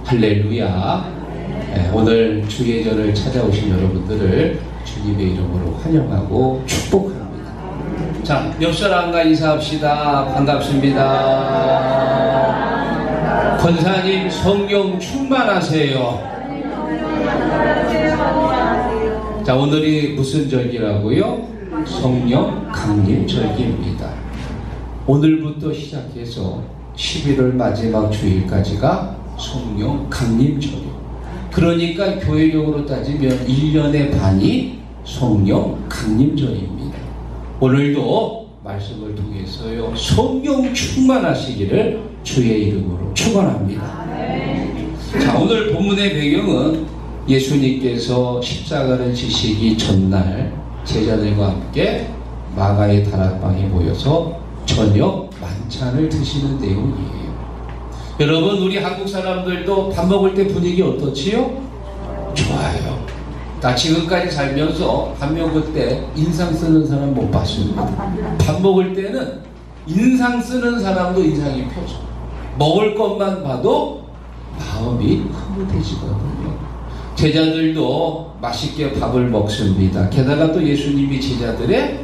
할렐루야. 오늘 주예절을 찾아오신 여러분들을 주님의 이름으로 환영하고 축복합니다. 자, 옆 사람과 인사합시다. 반갑습니다. 권사님, 성령 충만하세요. 자, 오늘이 무슨 절기라고요? 성령 강림절기입니다. 오늘부터 시작해서 11월 마지막 주일까지가 성령 강림절기. 그러니까 교회력으로 따지면 1년의 반이 성령 강림절입니다. 오늘도 말씀을 통해서요, 성령 충만하시기를 주의 이름으로 축원합니다. 자, 오늘 본문의 배경은 예수님께서 십자가를 지시기 전날 제자들과 함께 마가의 다락방에 모여서 저녁 만찬을 드시는 내용이에요. 여러분, 우리 한국 사람들도 밥 먹을 때 분위기 어떻지요? 좋아요. 나 지금까지 살면서 밥 먹을 때 인상 쓰는 사람 못 봤습니다. 밥 먹을 때는 인상 쓰는 사람도 인상이 펴져. 먹을 것만 봐도 마음이 흐뭇해지거든요. 제자들도 맛있게 밥을 먹습니다. 게다가 또 예수님이 제자들의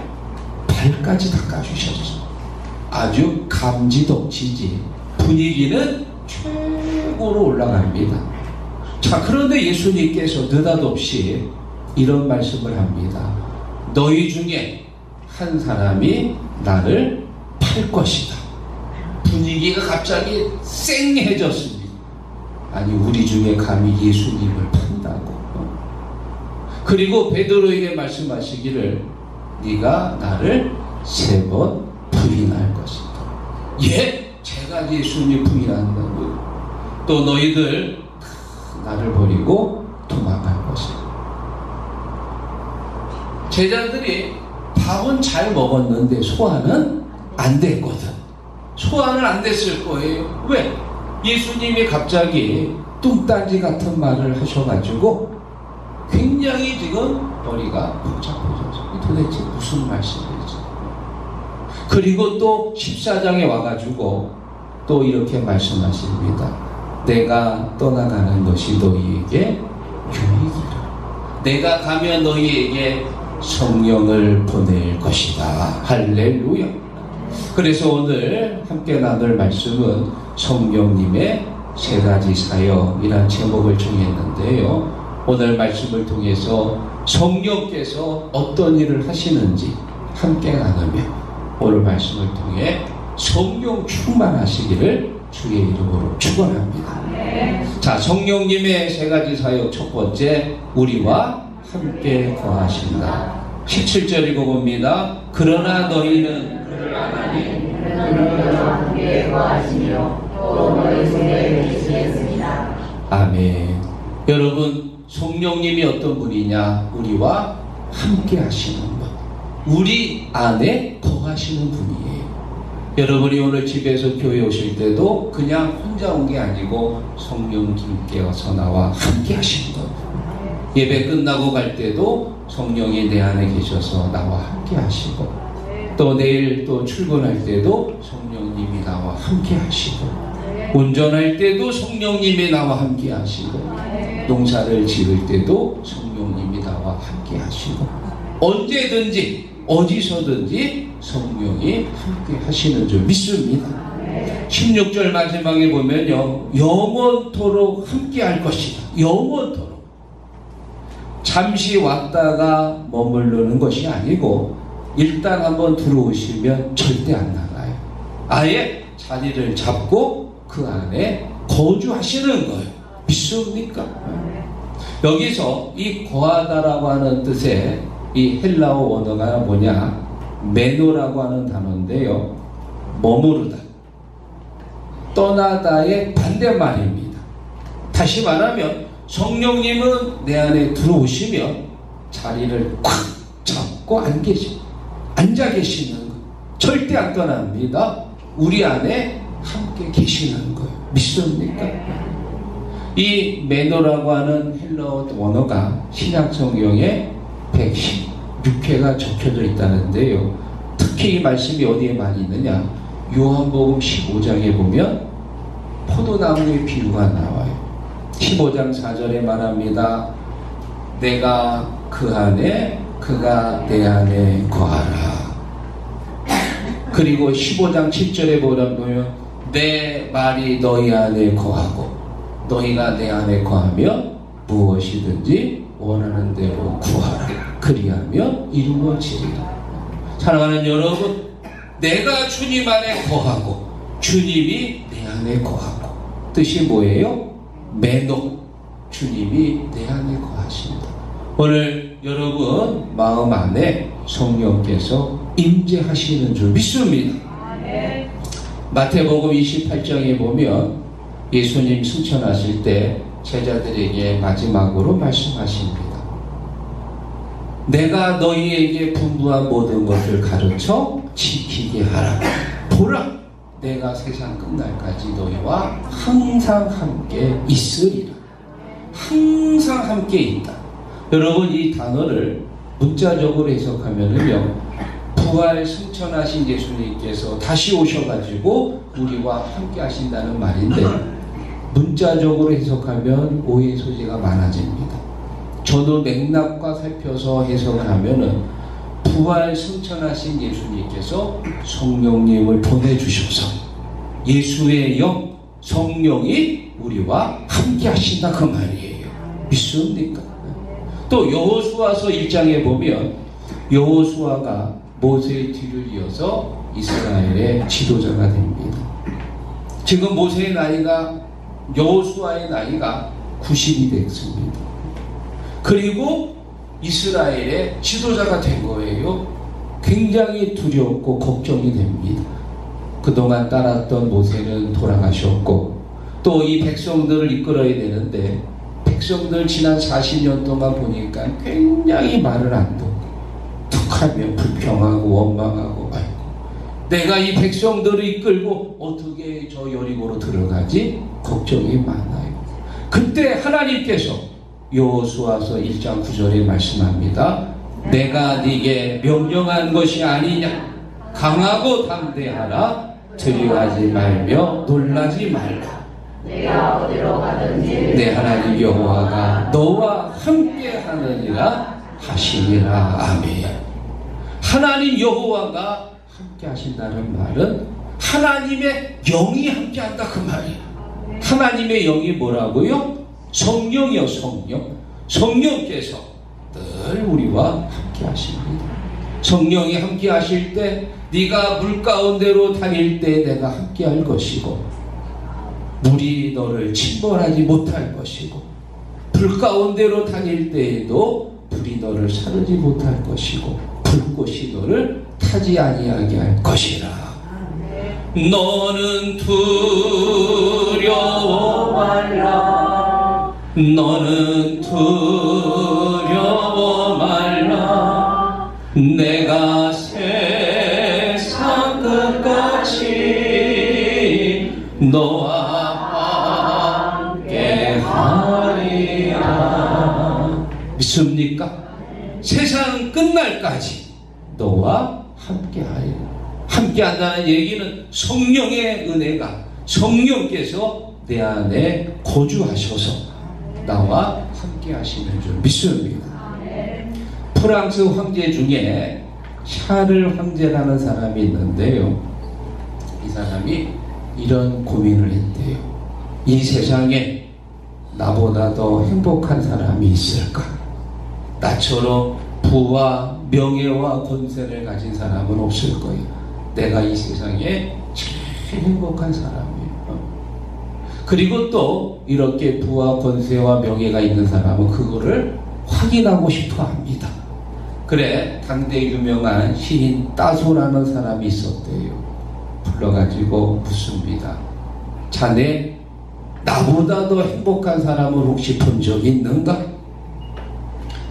발까지 닦아주셨죠. 아주 감지덕지지. 분위기는 최고로 올라갑니다. 자, 그런데 예수님께서 느닷없이 이런 말씀을 합니다. 너희 중에 한 사람이 나를 팔 것이다. 분위기가 갑자기 쌩해졌습니다. 아니, 우리 중에 감히 예수님을 판다고. 그리고 베드로에게 말씀하시기를 네가 나를 3번 부인할 것이다. 예? 제가 예수님 부인한다고요? 또 너희들 나를 버리고 도망갈 것이다. 제자들이 밥은 잘 먹었는데 소화는 안 됐거든. 소화는 안 됐을 거예요. 왜? 예수님이 갑자기 뚱딴지 같은 말을 하셔가지고 굉장히 지금 머리가 복잡해졌어요. 도대체 무슨 말씀이지? 그리고 또 14장에 와가지고 또 이렇게 말씀하십니다. 내가 떠나가는 것이 너희에게 유익이라. 내가 가면 너희에게 성령을 보낼 것이다. 할렐루야. 그래서 오늘 함께 나눌 말씀은 성령님의 3가지 사역이란 제목을 정했는데요. 오늘 말씀을 통해서 성령께서 어떤 일을 하시는지 함께 나누며 오늘 말씀을 통해 성령 충만하시기를 주의 이름으로 축원합니다. 자, 성령님의 3가지 사역. 첫 번째, 우리와 함께 거하신다. 17절 읽어봅니다. 그러나 너희는 너희와 함께 거하시며 또 너희 속에 계시겠습니다. 아멘. 여러분, 성령님이 어떤 분이냐? 우리와 함께 하시는 분. 우리 안에 거하시는 분이에요. 여러분이 오늘 집에서 교회 오실 때도 그냥 혼자 온 게 아니고 성령님께서 나와 함께 하시는 것. 예배 끝나고 갈 때도 성령이 내 안에 계셔서 나와 함께 하시고, 또 내일 또 출근할 때도 성령님이 나와 함께 하시고, 운전할 때도 성령님이 나와 함께 하시고, 농사를 지을 때도 성령님이 나와 함께 하시고, 언제든지 어디서든지 성령이 함께 하시는 줄 믿습니다. 16절 마지막에 보면요, 영원토록 함께 할 것이다. 영원토록. 잠시 왔다가 머무르는 것이 아니고 일단 한번 들어오시면 절대 안 나가요. 아예 자리를 잡고 그 안에 거주하시는 거예요. 믿습니까? 여기서 이 거하다라고 하는 뜻의 이 헬라어 원어가 뭐냐? 메노라고 하는 단어인데요, 머무르다, 떠나다의 반대말입니다. 다시 말하면 성령님은 내 안에 들어오시면 자리를 꽉 잡고 앉아 계시는 거. 절대 안 떠납니다. 우리 안에 함께 계시는 거예요. 믿습니까? 이 메노라고 하는 헬라어 원어가 신약 성경에 116회가 적혀져 있다는데요. 특히 이 말씀이 어디에 많이 있느냐? 요한복음 15장에 보면 포도나무의 비유가 나와요. 15장 4절에 말합니다. 내가 그 안에 그가 내 안에 거하라. 그리고 15장 7절에 보면 내 말이 너희 안에 거하고 너희가 내 안에 거하면 무엇이든지 원하는 대로 구하라. 그리하면 이루어지리라. 사랑하는 여러분, 내가 주님 안에 거하고 주님이 내 안에 거하고 뜻이 뭐예요? 매너. 주님이 내 안에 거하신다. 오늘 여러분 마음 안에 성령께서 임재하시는 줄 믿습니다. 마태복음 28장에 보면 예수님 승천하실 때 제자들에게 마지막으로 말씀하십니다. 내가 너희에게 분부한 모든 것을 가르쳐 지키게 하라. 보라, 내가 세상 끝날까지 너희와 항상 함께 있으리라. 항상 함께 있다. 여러분, 이 단어를 문자적으로 해석하면은요, 부활 승천하신 예수님께서 다시 오셔가지고 우리와 함께 하신다는 말인데, 문자적으로 해석하면 오해 소지가 많아집니다. 저도 맥락과 살펴서 해석을 하면은 부활 승천하신 예수님께서 성령님을 보내주셔서 예수의 영 성령이 우리와 함께 하신다 그 말이에요. 믿습니까? 또 여호수아서 1장에 보면 여호수아가 모세의 뒤를 이어서 이스라엘의 지도자가 됩니다. 지금 모세의 나이가 여호수아의 나이가 90이 됐습니다. 그리고 이스라엘의 지도자가 된 거예요. 굉장히 두렵고 걱정이 됩니다. 그동안 따랐던 모세는 돌아가셨고 또 이 백성들을 이끌어야 되는데 백성들 지난 40년 동안 보니까 굉장히 말을 안 듣고 툭하면 불평하고 원망하고 아이고 내가 이 백성들을 이끌고 어떻게 저 여리고로 들어가지? 걱정이 많아요. 그때 하나님께서 여호수아서 1장 9절에 말씀합니다. 내가 네게 명령한 것이 아니냐? 강하고 담대하라. 두려워하지 말며 놀라지 말라. 내가 어디로 가든지 내 하나님 여호와가 너와 함께 하느니라 하시니라. 아멘. 하나님 여호와가 함께 하신다는 말은 하나님의 영이 함께 한다 그 말이에요. 하나님의 영이 뭐라고요? 성령이요, 성령. 성령께서 늘 우리와 함께 하십니다. 성령이 함께 하실 때 네가 물 가운데로 다닐 때 내가 함께 할 것이고 물이 너를 침몰하지 못할 것이고 불 가운데로 다닐 때에도 불이 너를 사르지 못할 것이고 불꽃이 너를 타지 아니하게 할 것이라. 너는 두려워 말라. 너는 두려워 말라. 내가 세상 끝까지 너와 함께 하리라. 믿습니까? 세상 끝날까지 너와 함께 하리라. 함께 한다는 얘기는 성령의 은혜가 성령께서 내 안에 거주하셔서 나와 함께 하시는 줄 믿습니다. 프랑스 황제 중에 샤를 황제라는 사람이 있는데요. 이 사람이 이런 고민을 했대요. 이 세상에 나보다 더 행복한 사람이 있을까? 나처럼 부와 명예와 권세를 가진 사람은 없을 거예요. 내가 이 세상에 제일 행복한 사람이에요. 그리고 또 이렇게 부와 권세와 명예가 있는 사람은 그거를 확인하고 싶어 합니다. 그래, 당대 유명한 시인 따소라는 사람이 있었대요. 불러가지고 묻습니다. 자네 나보다 더 행복한 사람을 혹시 본 적이 있는가?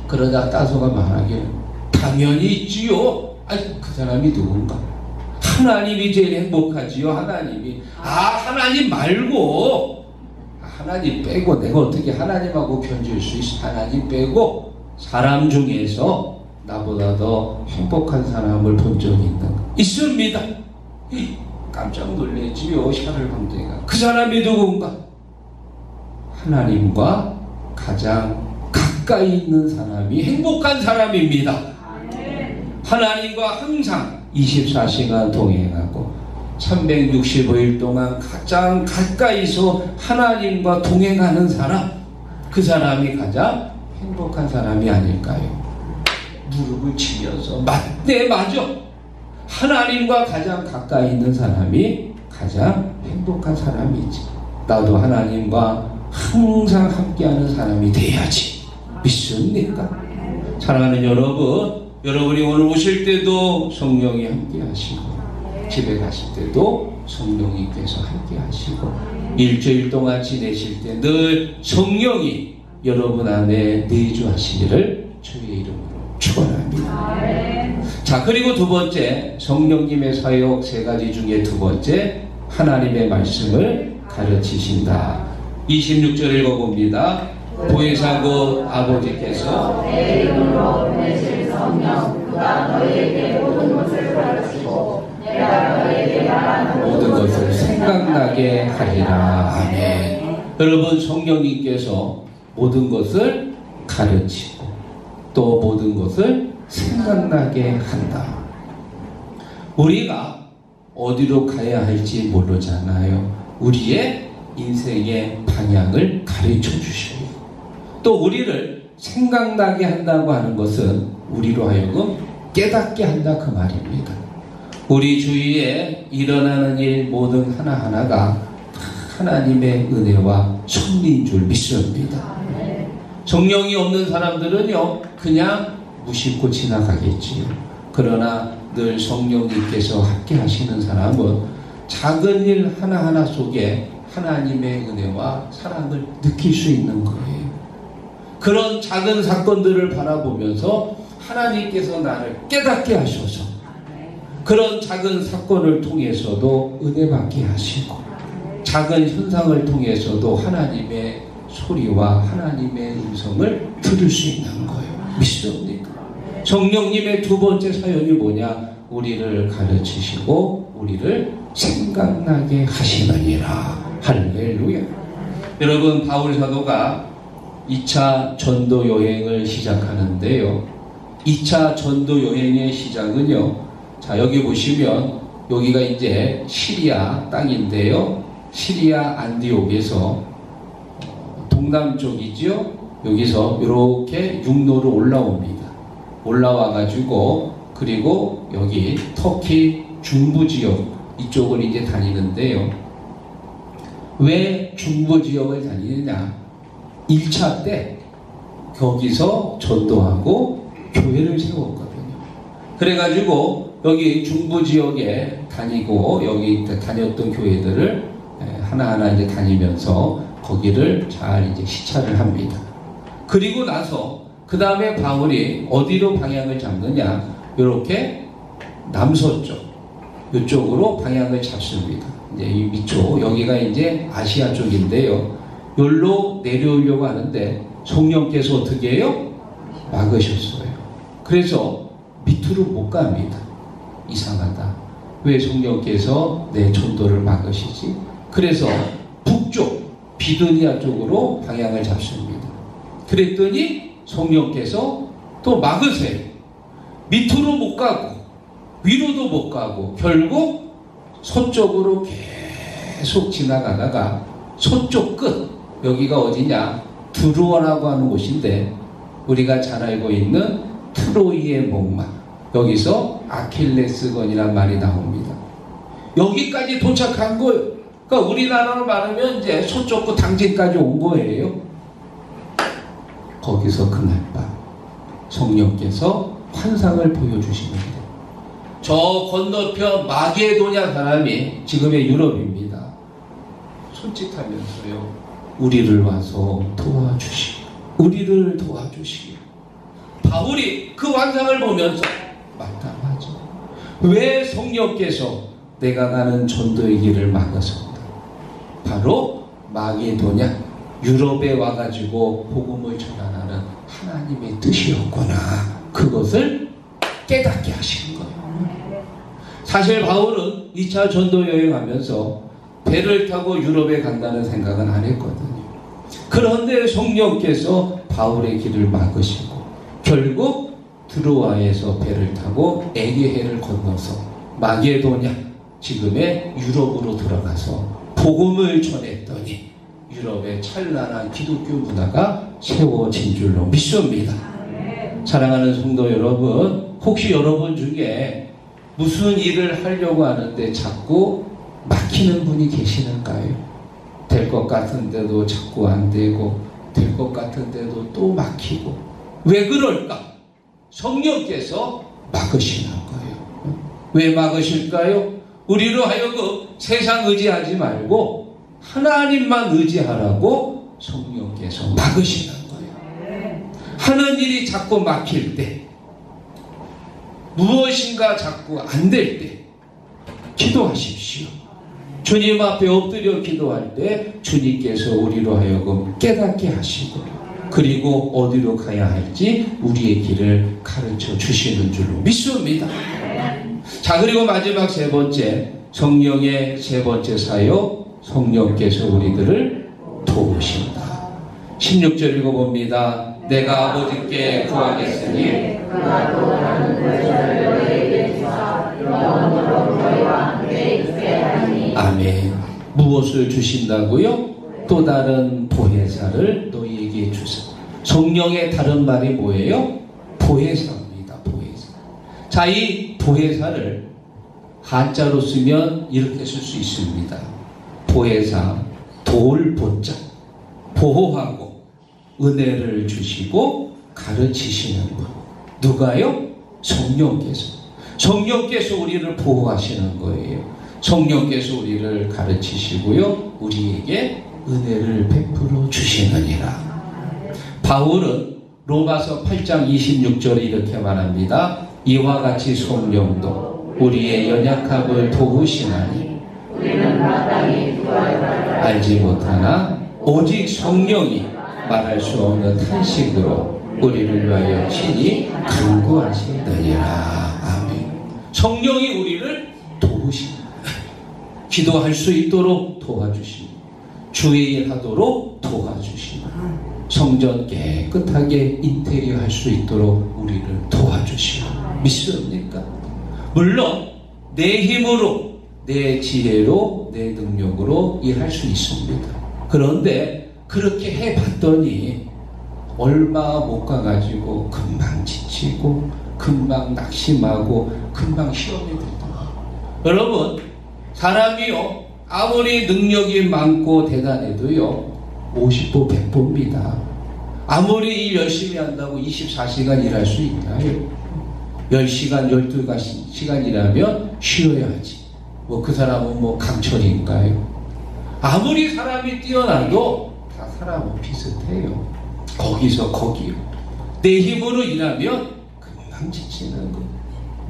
그러자 따소가 말하기를 당연히 있지요. 아니, 그 사람이 누군가? 하나님이 제일 행복하지요. 하나님이. 하나님 말고 하나님 빼고 내가 어떻게 하나님하고 견줄 수 있어? 하나님 빼고 사람 중에서 나보다 더 행복한 사람을 본 적이 있는가? 있습니다. 깜짝 놀랐지요. 샤를 황제가. 그 사람이 누군가? 하나님과 가장 가까이 있는 사람이 행복한 사람입니다. 하나님과 항상 24시간 동행하고 365일 동안 가장 가까이서 하나님과 동행하는 사람, 그 사람이 가장 행복한 사람이 아닐까요? 무릎을 치면서 맞네, 맞아. 하나님과 가장 가까이 있는 사람이 가장 행복한 사람이지. 나도 하나님과 항상 함께하는 사람이 돼야지. 믿습니까? 사랑하는 여러분, 여러분이 오늘 오실 때도 성령이 함께하시고, 집에 가실 때도 성령님께서 함께하시고, 일주일 동안 지내실 때 늘 성령이 여러분 안에 내주하시기를 주의 이름으로 축원합니다. 자, 그리고 두 번째, 성령님의 사역 세 가지 중에 두 번째, 하나님의 말씀을 가르치신다. 26절 읽어봅니다. 보혜사 곧 아버지께서 내 이름으로 보내실 성령 그가 너희에게 모든 것을 가르치고 내가 너희에게 말한 모든 것을 생각나게 하리라. 아멘. 여러분, 성령님께서 모든 것을 가르치고 또 모든 것을 생각나게 한다. 우리가 어디로 가야 할지 모르잖아요. 우리의 인생의 방향을 가르쳐 주셔요. 또 우리를 생각나게 한다고 하는 것은 우리로 하여금 깨닫게 한다, 그 말입니다. 우리 주위에 일어나는 일 모든 하나하나가 하나님의 은혜와 섭리인 줄 믿습니다. 성령이 없는 사람들은요, 그냥 무심코 지나가겠지요. 그러나 늘 성령님께서 함께 하시는 사람은 작은 일 하나하나 속에 하나님의 은혜와 사랑을 느낄 수 있는 거예요. 그런 작은 사건들을 바라보면서 하나님께서 나를 깨닫게 하셔서 그런 작은 사건을 통해서도 은혜 받게 하시고, 작은 현상을 통해서도 하나님의 소리와 하나님의 음성을 들을 수 있는 거예요. 믿습니까? 성령님의 두 번째 사연이 뭐냐? 우리를 가르치시고 우리를 생각나게 하시느니라. 할렐루야. 여러분, 바울 사도가 2차 전도 여행을 시작하는데요. 2차 전도 여행의 시작은요, 자, 여기 보시면 여기가 이제 시리아 땅인데요. 시리아 안디옥에서 동남쪽이죠. 여기서 이렇게 육로로 올라옵니다. 올라와 가지고 그리고 여기 터키 중부 지역 이쪽을 이제 다니는데요. 왜 중부 지역을 다니느냐? 1차 때 거기서 전도하고 교회를 세웠거든요. 그래가지고 여기 중부 지역에 다니고 여기 다녔던 교회들을 하나하나 이제 다니면서 거기를 잘 이제 시찰을 합니다. 그리고 나서 그 다음에 바울이 어디로 방향을 잡느냐? 이렇게 남서쪽 이쪽으로 방향을 잡습니다. 이제 이 밑쪽 여기가 이제 아시아 쪽인데요. 여기로 내려오려고 하는데 성령께서 어떻게 해요? 막으셨어요. 그래서 밑으로 못 갑니다. 이상하다. 왜 성령께서 내 전도를 막으시지? 그래서 북쪽 비두니아 쪽으로 방향을 잡습니다. 그랬더니 성령께서 또 막으세요. 밑으로 못 가고 위로도 못 가고 결국 서쪽으로 계속 지나가다가 서쪽 끝, 여기가 어디냐? 드루어라고 하는 곳인데 우리가 잘 알고 있는 트로이의 목마, 여기서 아킬레스건이라는 말이 나옵니다. 여기까지 도착한 거예요. 그러니까 우리나라로 말하면 이제 서쪽 끝 당진까지 온 거예요. 거기서 그날 밤 성령께서 환상을 보여주시는데 저 건너편 마게도냐 사람이 지금의 유럽입니다. 손짓하면서요, 우리를 와서 도와주시오. 우리를 도와주시오. 바울이 그 환상을 보면서 맞다, 맞아. 왜 성령께서 내가 가는 전도의 길을 막으셨다. 바로 마게도냐, 유럽에 와가지고 복음을 전하는 하나님의 뜻이었구나. 그것을 깨닫게 하시는 거예요. 사실 바울은 2차 전도 여행하면서 배를 타고 유럽에 간다는 생각은 안 했거든요. 그런데 성령께서 바울의 길을 막으시고 결국 드로아에서 배를 타고 에게해를 건너서 마게도냐, 지금의 유럽으로 들어가서 복음을 전했더니 유럽에 찬란한 기독교 문화가 세워진 줄로 믿습니다. 사랑하는 성도 여러분, 혹시 여러분 중에 무슨 일을 하려고 하는데 자꾸 막히는 분이 계시는가요? 될 것 같은데도 자꾸 안 되고, 될 것 같은데도 또 막히고. 왜 그럴까? 성령께서 막으시는 거예요. 왜 막으실까요? 우리로 하여금 세상 의지하지 말고 하나님만 의지하라고 성령께서 막으시는 거예요. 하는 일이 자꾸 막힐 때, 무엇인가 자꾸 안 될 때 기도하십시오. 주님 앞에 엎드려 기도할 때 주님께서 우리로 하여금 깨닫게 하시고, 그리고 어디로 가야 할지 우리의 길을 가르쳐 주시는 줄로 믿습니다. 자, 그리고 마지막 세 번째, 성령의 세 번째 사역, 성령께서 우리들을 도우신다. 16절 읽어봅니다. 내가 아버지께 구하겠으니 그가 또 다른 것을 너희에게 주사 영원토록 너희와 함께 있게 하니. 아멘. 무엇을 주신다고요? 또 다른 보혜사를 너희에게 주사. 성령의 다른 말이 뭐예요? 보혜사입니다. 보혜사. 자, 이 보혜사를 한자로 쓰면 이렇게 쓸 수 있습니다. 보혜사, 도울 보자, 보호하고 은혜를 주시고 가르치시는 분. 누가요? 성령께서. 성령께서 우리를 보호하시는 거예요. 성령께서 우리를 가르치시고요, 우리에게 은혜를 베풀어 주시느니라. 바울은 로마서 8장 26절에 이렇게 말합니다. 이와 같이 성령도 우리의 연약함을 도우시나니 우리는 마땅히 구할 바를 알지 못하나 오직 성령이 말할 수 없는 탄식으로 우리를 위하여 친히 간구하시느니라. 아멘. 성령이 우리를 도우시는, 기도할 수 있도록 도와주시고, 주의 일 하도록 도와주시고, 성전 깨끗하게 인테리어 할 수 있도록 우리를 도와주시고. 믿습니까? 물론 내 힘으로, 내 지혜로, 내 능력으로 일할 수 있습니다. 그런데 그렇게 해봤더니 얼마 못 가가지고 금방 지치고 금방 낙심하고 금방 시험이 들더라. 여러분, 사람이요 아무리 능력이 많고 대단해도요 50보 100보입니다. 아무리 일 열심히 한다고 24시간 일할 수 있나요? 10시간 12시간 일하면 쉬어야지. 뭐 그 사람은 뭐 강철인가요? 아무리 사람이 뛰어나도 다 사람은 비슷해요. 거기서 거기요. 내 힘으로 일하면 금방 지치는 거.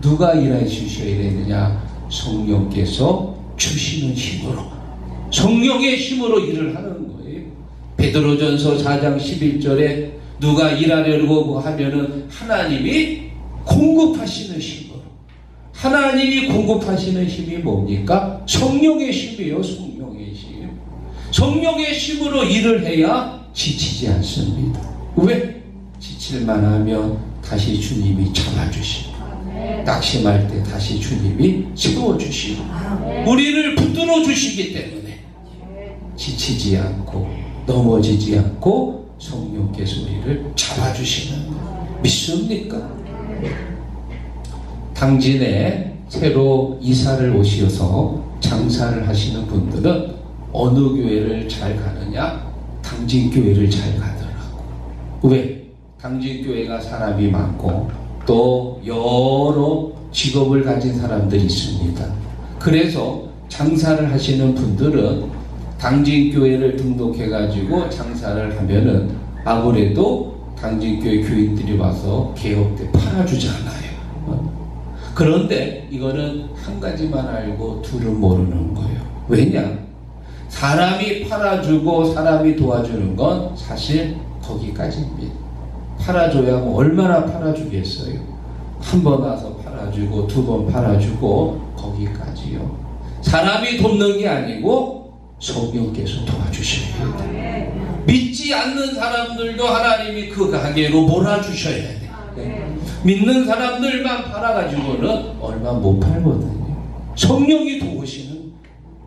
누가 일해 주셔야 되느냐? 성령께서 주시는 힘으로, 성령의 힘으로 일을 하는 거예요. 베드로전서 4장 11절에 누가 일하려고 하면은 하나님이 공급하시는 힘으로. 하나님이 공급하시는 힘이 뭡니까? 성령의 힘이에요. 성령의 힘. 성령의 힘으로 일을 해야 지치지 않습니다. 왜? 지칠만 하면 다시 주님이 잡아주시고, 낙심할 때 다시 주님이 세워주시고, 우리를 붙들어 주시기 때문에 지치지 않고 넘어지지 않고 성령께서 우리를 잡아주시는 것 믿습니까? 당진에 새로 이사를 오셔서 장사를 하시는 분들은 어느 교회를 잘 가느냐? 당진교회를 잘 가더라고. 왜? 당진교회가 사람이 많고 또 여러 직업을 가진 사람들이 있습니다. 그래서 장사를 하시는 분들은 당진교회를 등록해가지고 장사를 하면은 아무래도 당진교회 교인들이 와서 개업 때 팔아주잖아요. 그런데 이거는 한 가지만 알고 둘은 모르는 거예요. 왜냐? 사람이 팔아주고 사람이 도와주는 건 사실 거기까지입니다. 팔아줘야 뭐 얼마나 팔아주겠어요? 한 번 와서 팔아주고 두 번 팔아주고 거기까지요. 사람이 돕는 게 아니고 성령께서 도와주셔야 돼. 믿지 않는 사람들도 하나님이 그 가게로 몰아주셔야 돼. 믿는 사람들만 팔아가지고는 얼마 못 팔거든요. 성령이 도우시는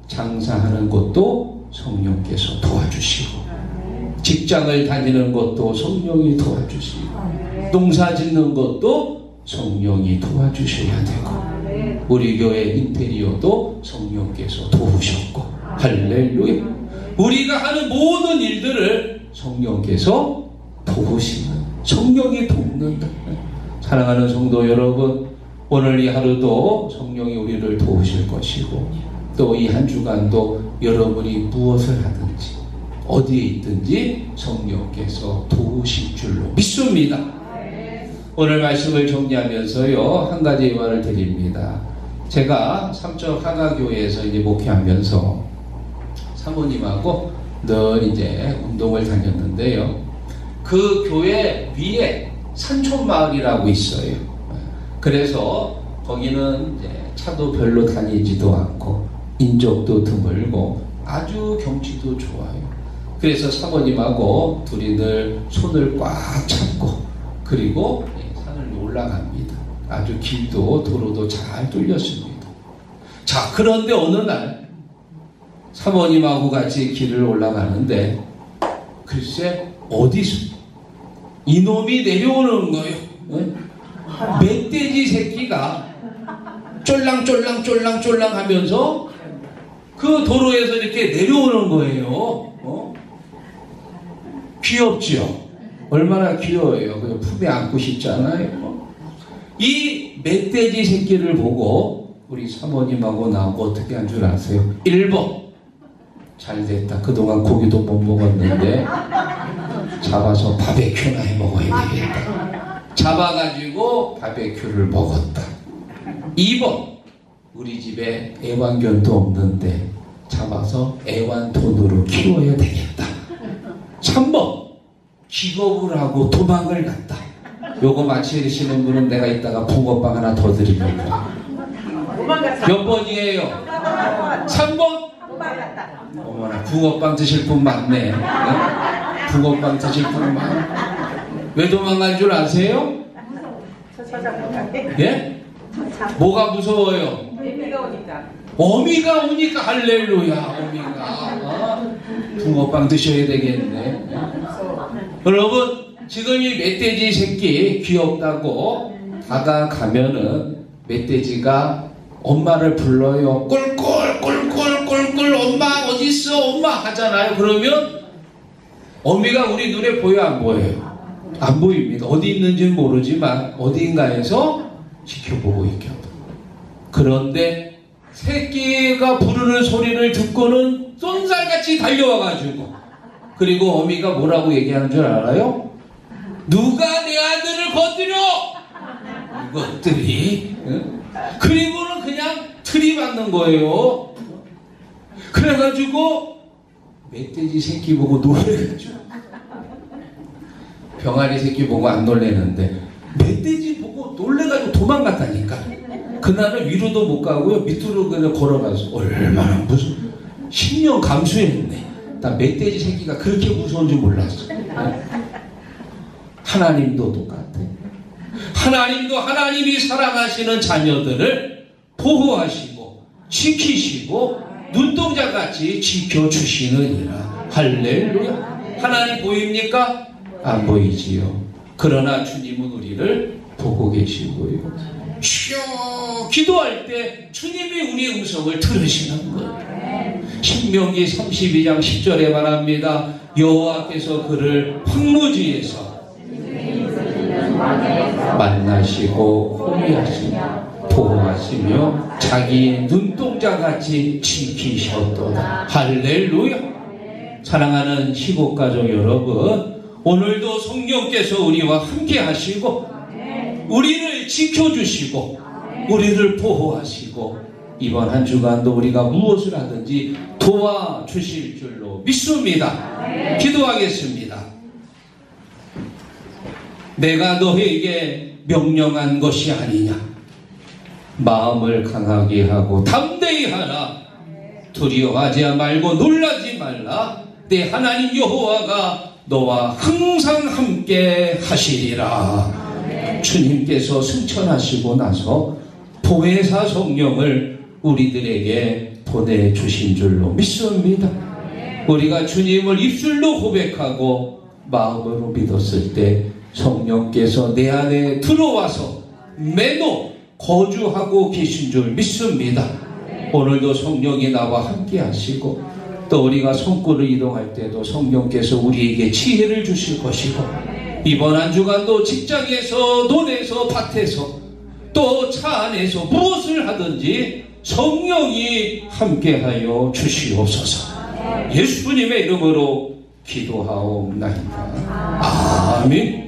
장사하는 것도 성령께서 도와주시고, 직장을 다니는 것도 성령이 도와주시고, 농사 짓는 것도 성령이 도와주셔야 되고, 우리 교회 인테리어도 성령께서 도우셨고, 할렐루야. 우리가 하는 모든 일들을 성령께서 도우시는, 성령이 돕는다. 사랑하는 성도 여러분, 오늘 이 하루도 성령이 우리를 도우실 것이고, 또 이 한 주간도 여러분이 무엇을 하든지 어디에 있든지 성령께서 도우실 줄로 믿습니다. 오늘 말씀을 정리하면서요, 한 가지 말을 드립니다. 제가 삼척 하가교회에서 이제 목회하면서 사모님하고 늘 이제 운동을 다녔는데요. 그 교회 위에 산촌마을이라고 있어요. 그래서 거기는 이제 차도 별로 다니지도 않고 인적도 드물고 아주 경치도 좋아요. 그래서 사모님하고 둘이 늘 손을 꽉 잡고 그리고 산을 올라갑니다. 아주 길도 도로도 잘 뚫렸습니다. 자, 그런데 어느 날 사모님하고 같이 길을 올라가는데 글쎄 어디서 이놈이 내려오는 거예요. 멧돼지 새끼가 쫄랑쫄랑 하면서 그 도로에서 이렇게 내려오는 거예요. 귀엽죠? 얼마나 귀여워요. 그냥 품에 안고 싶잖아요. 이 멧돼지 새끼를 보고 우리 사모님하고 나하고 어떻게 한 줄 아세요? 1번 잘됐다. 그동안 고기도 못 먹었는데 잡아서 바베큐나 해 먹어야 되겠다. 잡아가지고 바베큐를 먹었다. 2번 우리 집에 애완견도 없는데 잡아서 애완돈으로 키워야 되겠다. 3번 기겁을 하고 도망을 갔다. 요거 맞히시는 분은 내가 이따가 붕어빵 하나 더 드립니다. 몇 번이에요? 3번? 어머나, 붕어빵 드실 분 많네. 네? 붕어빵 드실 분 많네. 왜 도망간 줄 아세요? 예? 뭐가 무서워요? 어미가 오니까 할렐루야. 어미가 붕어빵 드셔야 되겠네. 여러분, 지금 이 멧돼지 새끼 귀엽다고 다가가면은 멧돼지가 엄마를 불러요. 꿀꿀꿀꿀꿀꿀 엄마 어딨어 엄마 하잖아요. 그러면 어미가 우리 눈에 보여 안 보여요? 안 보입니다. 어디 있는지는 모르지만 어딘가에서 지켜보고 있겠다. 그런데 새끼가 부르는 소리를 듣고는 쏜살같이 달려와가지고, 그리고 어미가 뭐라고 얘기하는 줄 알아요? 누가 내 아들을 건드려! 이것들이. 그리고는 그냥 들이받는 거예요. 그래가지고 멧돼지 새끼 보고 놀래가지고, 병아리 새끼 보고 안 놀래는데 멧돼지 보고 놀래가지고 도망갔다니까. 그날은 위로도 못 가고요, 밑으로 그냥 걸어가서 얼마나 무슨 10년 감수했네. 나 멧돼지 새끼가 그렇게 무서운 줄 몰랐어. 하나님도 똑같아. 하나님도 하나님이 사랑하시는 자녀들을 보호하시고 지키시고 눈동자같이 지켜주시느니라. 할렐루야. 하나님 보입니까? 안 보이지요. 그러나 주님은 우리를 보고 계시고요. 쉬어 기도할 때 주님이 우리의 음성을 들으시는 거예요. 신명기 32장 10절에 말합니다. 여호와께서 그를 황무지에서 만나시고 호위하시며 보호하시며 자기의 눈동자같이 지키셨도다. 할렐루야. 사랑하는 시국가족 여러분, 오늘도 성령께서 우리와 함께 하시고 우리를 지켜주시고 우리를 보호하시고 이번 한 주간도 우리가 무엇을 하든지 도와주실 줄로 믿습니다. 기도하겠습니다. 내가 너에게 명령한 것이 아니냐. 마음을 강하게 하고 담대히 하라. 두려워하지 말고 놀라지 말라. 내 하나님 여호와가 너와 항상 함께 하시리라. 주님께서 승천하시고 나서 보혜사 성령을 우리들에게 보내주신 줄로 믿습니다. 우리가 주님을 입술로 고백하고 마음으로 믿었을 때 성령께서 내 안에 들어와서 매너 거주하고 계신 줄 믿습니다. 오늘도 성령이 나와 함께 하시고 또 우리가 성구를 이동할 때도 성령께서 우리에게 지혜를 주실 것이고 이번 한 주간도 직장에서 논에서 밭에서 또 차 안에서 무엇을 하든지 성령이 함께하여 주시옵소서. 예수님의 이름으로 기도하옵나이다. 아멘.